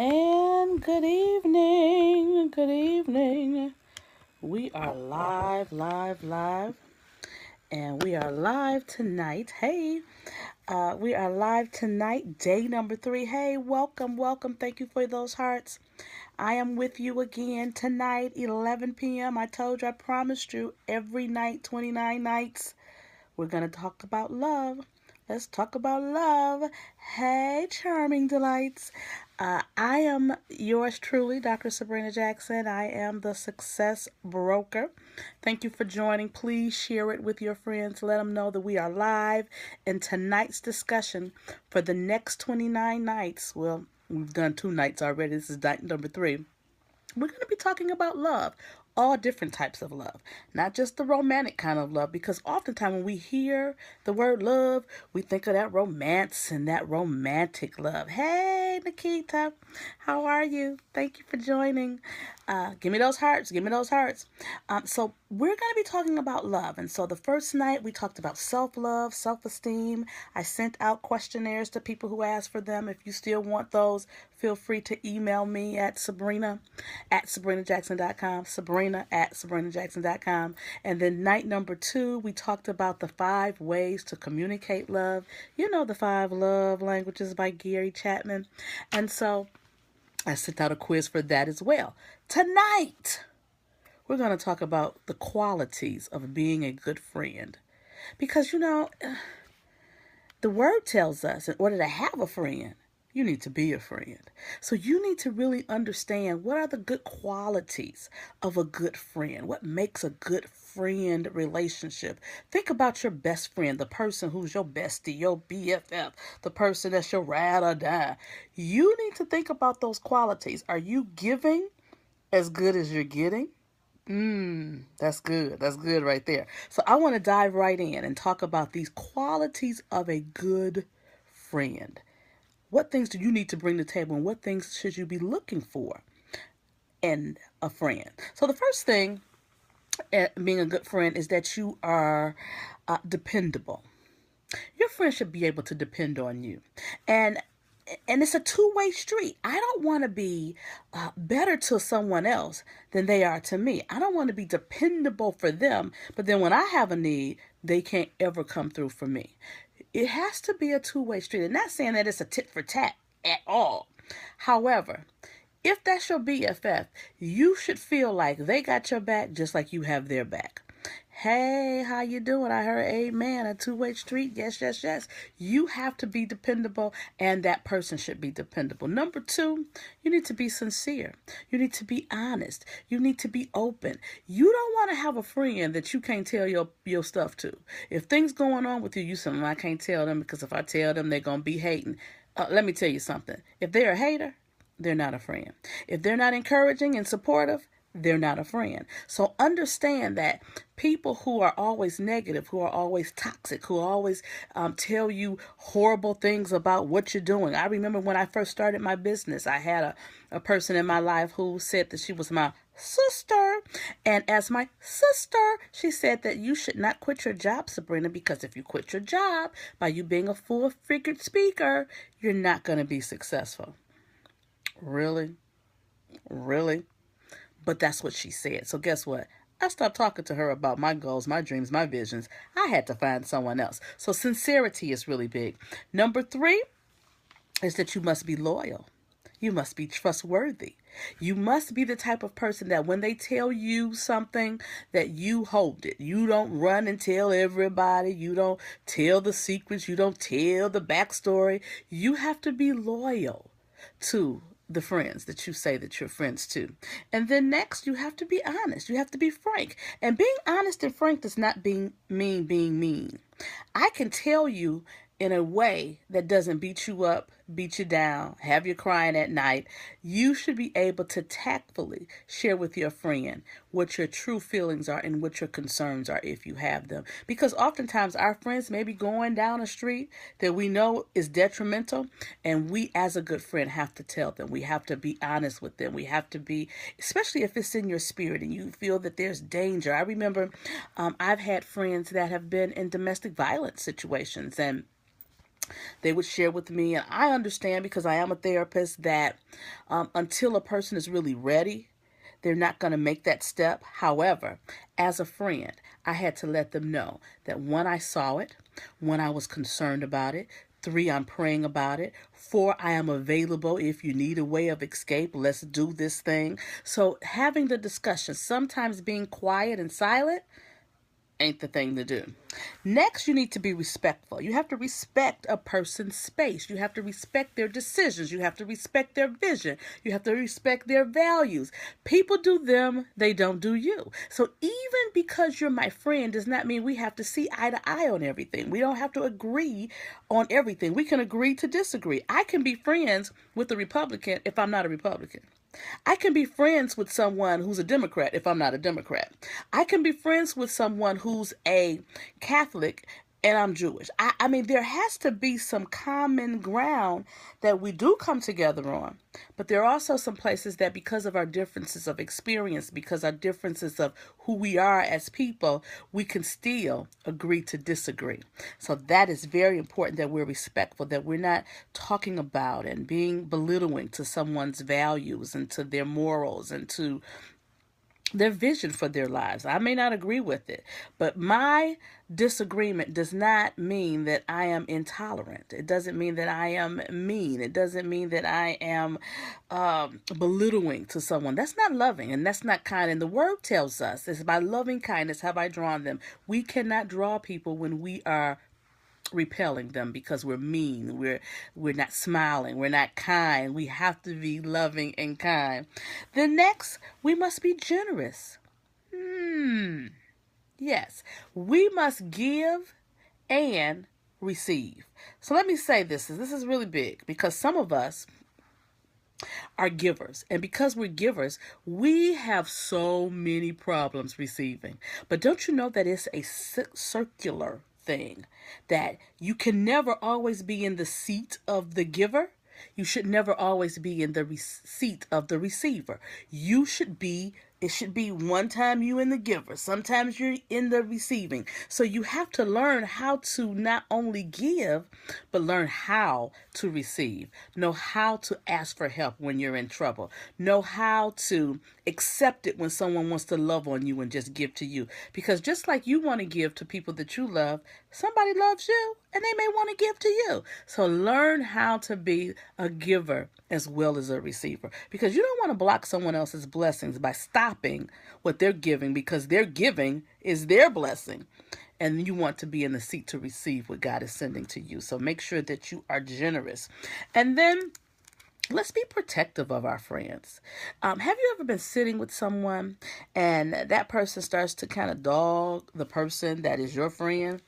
And good evening. Good evening. We are live. And we are live tonight. Hey, we are live tonight, day number 3. Hey, welcome. Thank you for those hearts. I am with you again tonight, 11 p.m. I told you, I promised you, every night, 29 nights. We're going to talk about love. Let's talk about love. Hey, charming delights. I am yours truly, Dr. Sabrina Jackson. I am the success broker. Thank you for joining. Please share it with your friends. Let them know that we are live. And tonight's discussion for the next 29 nights, well, we've done 2 nights already. This is night number 3. We're going to be talking about love, all different types of love, not just the romantic kind of love, because oftentimes when we hear the word love, we think of that romance and that romantic love. Hey, Nikita, how are you? Thank you for joining. Give me those hearts. So we're going to be talking about love. And so the first night we talked about self-love, self-esteem. I sent out questionnaires to people who asked for them. If you still want those, feel free to email me at sabrina@sabrinajackson.com, sabrina@sabrinajackson.com. And then night number 2, we talked about the 5 ways to communicate love. You know, the 5 love languages by Gary Chapman. And so I sent out a quiz for that as well. Tonight, we're going to talk about the qualities of being a good friend. Because, the word tells us in order to have a friend, you need to be a friend. So you need to really understand what are the good qualities of a good friend. What makes a good friend relationship? Think about your best friend, the person who's your bestie, your BFF, the person that's your ride or die. You need to think about those qualities. Are you giving as good as you're getting? That's good. That's good right there. So I want to dive right in and talk about these qualities of a good friend. What things do you need to bring to the table, and what things should you be looking for in a friend? So the first thing, being a good friend, is that you are dependable. Your friend should be able to depend on you. And it's a two-way street. I don't want to be better to someone else than they are to me. I don't want to be dependable for them, but then when I have a need, they can't ever come through for me. It has to be a two-way street. And not saying that it's a tit for tat at all. However, if that's your BFF, you should feel like they got your back just like you have their back. Hey, how you doing? I heard amen, a two-way street. Yes. You have to be dependable, and that person should be dependable. Number 2, you need to be sincere. You need to be honest. You need to be open. You don't want to have a friend that you can't tell your stuff to. If things going on with you, you say, I can't tell them because if I tell them, they're going to be hating. Let me tell you something. If they're a hater, they're not a friend. If they're not encouraging and supportive, they're not a friend. So understand that people who are always negative, who are always toxic, who always tell you horrible things about what you're doing. I remember when I first started my business, I had a person in my life who said that she was my sister. And as my sister, she said that you should not quit your job, Sabrina, because if you quit your job by you being a full-figured speaker, you're not going to be successful. Really? But that's what she said. So guess what? I stopped talking to her about my goals, my dreams, my visions. I had to find someone else. So sincerity is really big. Number 3 is that you must be loyal. You must be trustworthy. You must be the type of person that when they tell you something, that you hold it. You don't run and tell everybody. You don't tell the secrets. You don't tell the backstory. You have to be loyal to the friends that you say that you're friends to. And then next, you have to be honest. You have to be frank. And being honest and frank does not being mean. I can tell you in a way that doesn't beat you up, beat you down, have you crying at night. You should be able to tactfully share with your friend what your true feelings are and what your concerns are if you have them. Because oftentimes our friends may be going down a street that we know is detrimental, and we as a good friend have to tell them. We have to be honest with them. We have to be, especially if it's in your spirit and you feel that there's danger. I remember I've had friends that have been in domestic violence situations, and They would share with me, and I understand because I am a therapist that until a person is really ready, they're not going to make that step. However, as a friend, I had to let them know that one, I saw it, one, I was concerned about it, three, I'm praying about it, four, I am available if you need a way of escape. Let's do this thing. So having the discussion, sometimes being quiet and silent, ain't the thing to do. Next, you need to be respectful. You have to respect a person's space. You have to respect their decisions. You have to respect their vision. You have to respect their values. People do them, they don't do you. So even because you're my friend does not mean we have to see eye to eye on everything. We don't have to agree on everything. We can agree to disagree. I can be friends with a Republican if I'm not a Republican. I can be friends with someone who's a Democrat if I'm not a Democrat. I can be friends with someone who's a Catholic and I'm Jewish. I mean, there has to be some common ground that we do come together on. But there are also some places that because of our differences of experience, because our differences of who we are as people, we can still agree to disagree. So that is very important that we're respectful, that we're not talking about and being belittling to someone's values and to their morals and to their vision for their lives. I may not agree with it, but my disagreement does not mean that I am intolerant. It doesn't mean that I am mean. It doesn't mean that I am belittling to someone. That's not loving and that's not kind. And the word tells us, it's by loving kindness have I drawn them. We cannot draw people when we are repelling them because we're mean, we're not smiling, we're not kind. We have to be loving and kind. Then next, we must be generous. Yes, we must give and receive. So let me say this is really big because some of us are givers, and because we're givers, we have so many problems receiving. But don't you know that it's a circular thing, that you can never always be in the seat of the giver? You should never always be in the seat of the receiver. It should be one time you in the giver, sometimes you're in the receiving. So you have to learn how to not only give, but learn how to receive. Know how to ask for help when you're in trouble. Know how to accept it when someone wants to love on you and just give to you. Because just like you want to give to people that you love, somebody loves you and they may want to give to you. So learn how to be a giver as well as a receiver, because you don't want to block someone else's blessings by stopping what they're giving, because their giving is their blessing. And you want to be in the seat to receive what God is sending to you. So make sure that you are generous. And then let's be protective of our friends. Have you ever been sitting with someone and that person starts to kind of dog the person that is your friend?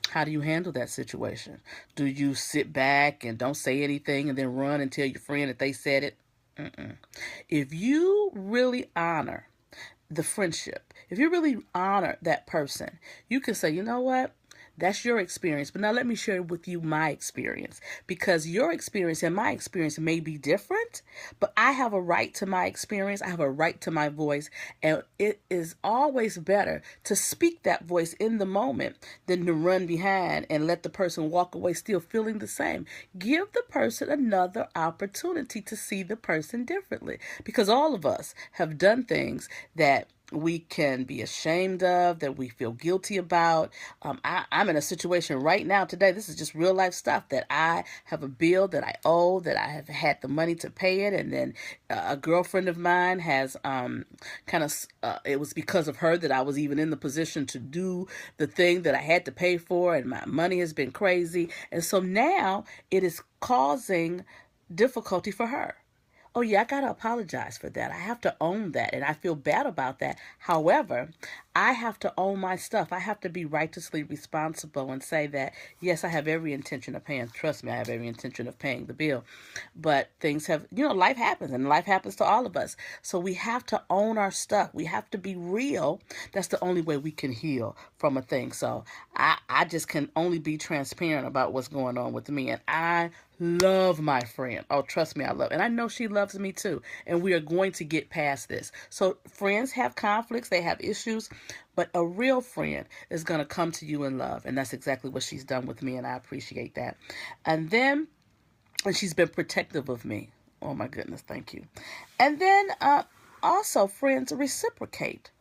How do you handle that situation? Do you sit back and don't say anything and then run and tell your friend that they said it? If you really honor the friendship, if you really honor that person, you can say, you know what? That's your experience. But now let me share with you my experience, because your experience and my experience may be different, but I have a right to my experience. I have a right to my voice. And it is always better to speak that voice in the moment than to run behind and let the person walk away still feeling the same. Give the person another opportunity to see the person differently, because all of us have done things that we can be ashamed of, that we feel guilty about. I'm in a situation right now today. This is just real life stuff, that I have a bill that I owe, that I have had the money to pay it. And then a girlfriend of mine has it was because of her that I was even in the position to do the thing that I had to pay for. And my money has been crazy. And so now it is causing difficulty for her. Oh yeah, I gotta apologize for that. I have to own that, and I feel bad about that. However, I have to own my stuff. I have to be righteously responsible and say that, yes, I have every intention of paying. Trust me, I have every intention of paying the bill. But things have, life happens, and life happens to all of us. So we have to own our stuff. We have to be real. That's the only way we can heal from a thing. So I just can only be transparent about what's going on with me, and I love my friend. Oh, trust me, I love. And I know she loves me too. And we are going to get past this. So friends have conflicts. They have issues. But a real friend is going to come to you in love. And that's exactly what she's done with me. And I appreciate that. And she's been protective of me. Oh my goodness. Thank you. And then also friends reciprocate.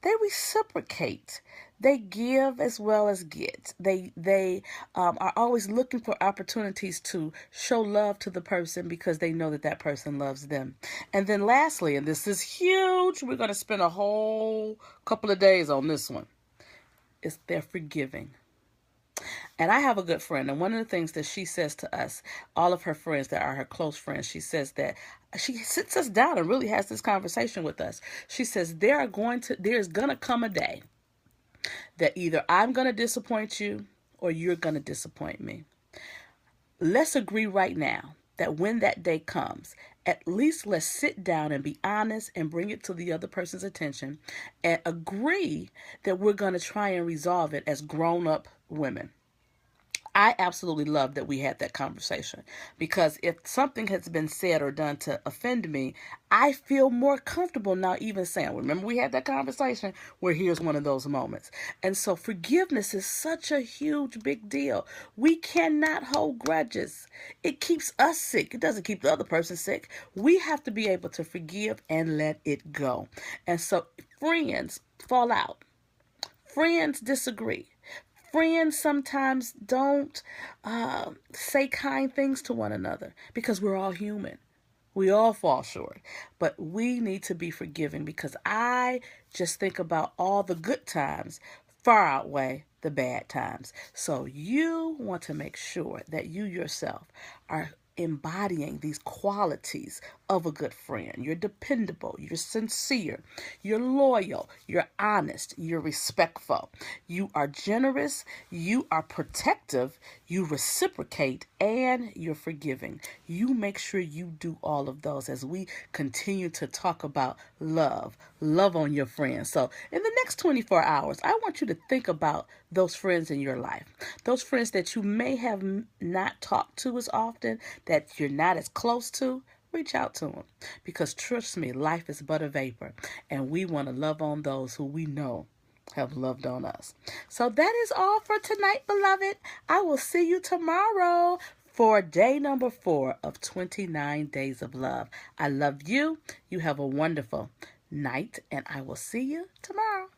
They reciprocate. They give as well as get. They are always looking for opportunities to show love to the person because they know that that person loves them. And then lastly, and this is huge, we're going to spend a whole couple of days on this one, is they're forgiving. And I have a good friend, and one of the things that she says to us, all of her friends that are her close friends, she says that she sits us down and really has this conversation with us. She says there's gonna come a day that either I'm gonna disappoint you or you're gonna disappoint me. Let's agree right now that when that day comes, at least let's sit down and be honest and bring it to the other person's attention and agree that we're going to try and resolve it as grown-up women. I absolutely love that we had that conversation because if something has been said or done to offend me, I feel more comfortable now even saying, remember we had that conversation where here's one of those moments. And so forgiveness is such a huge, big deal. We cannot hold grudges. It keeps us sick. It doesn't keep the other person sick. We have to be able to forgive and let it go. And so friends fall out. Friends disagree. Friends sometimes don't say kind things to one another because we're all human. We all fall short. But we need to be forgiving because I just think about all the good times far outweigh the bad times. So you want to make sure that you yourself are embodying these qualities of a good friend. You're dependable, you're sincere, you're loyal, you're honest, you're respectful, you are generous, you are protective, you reciprocate, and you're forgiving. You make sure you do all of those as we continue to talk about love. Love on your friends. So in the next 24 hours, I want you to think about those friends in your life. Those friends that you may have not talked to as often, that you're not as close to. Reach out to them because trust me, life is but a vapor and we want to love on those who we know have loved on us. So that is all for tonight, beloved. I will see you tomorrow for day number 4 of 29 Days of Love. I love you. You have a wonderful night and I will see you tomorrow.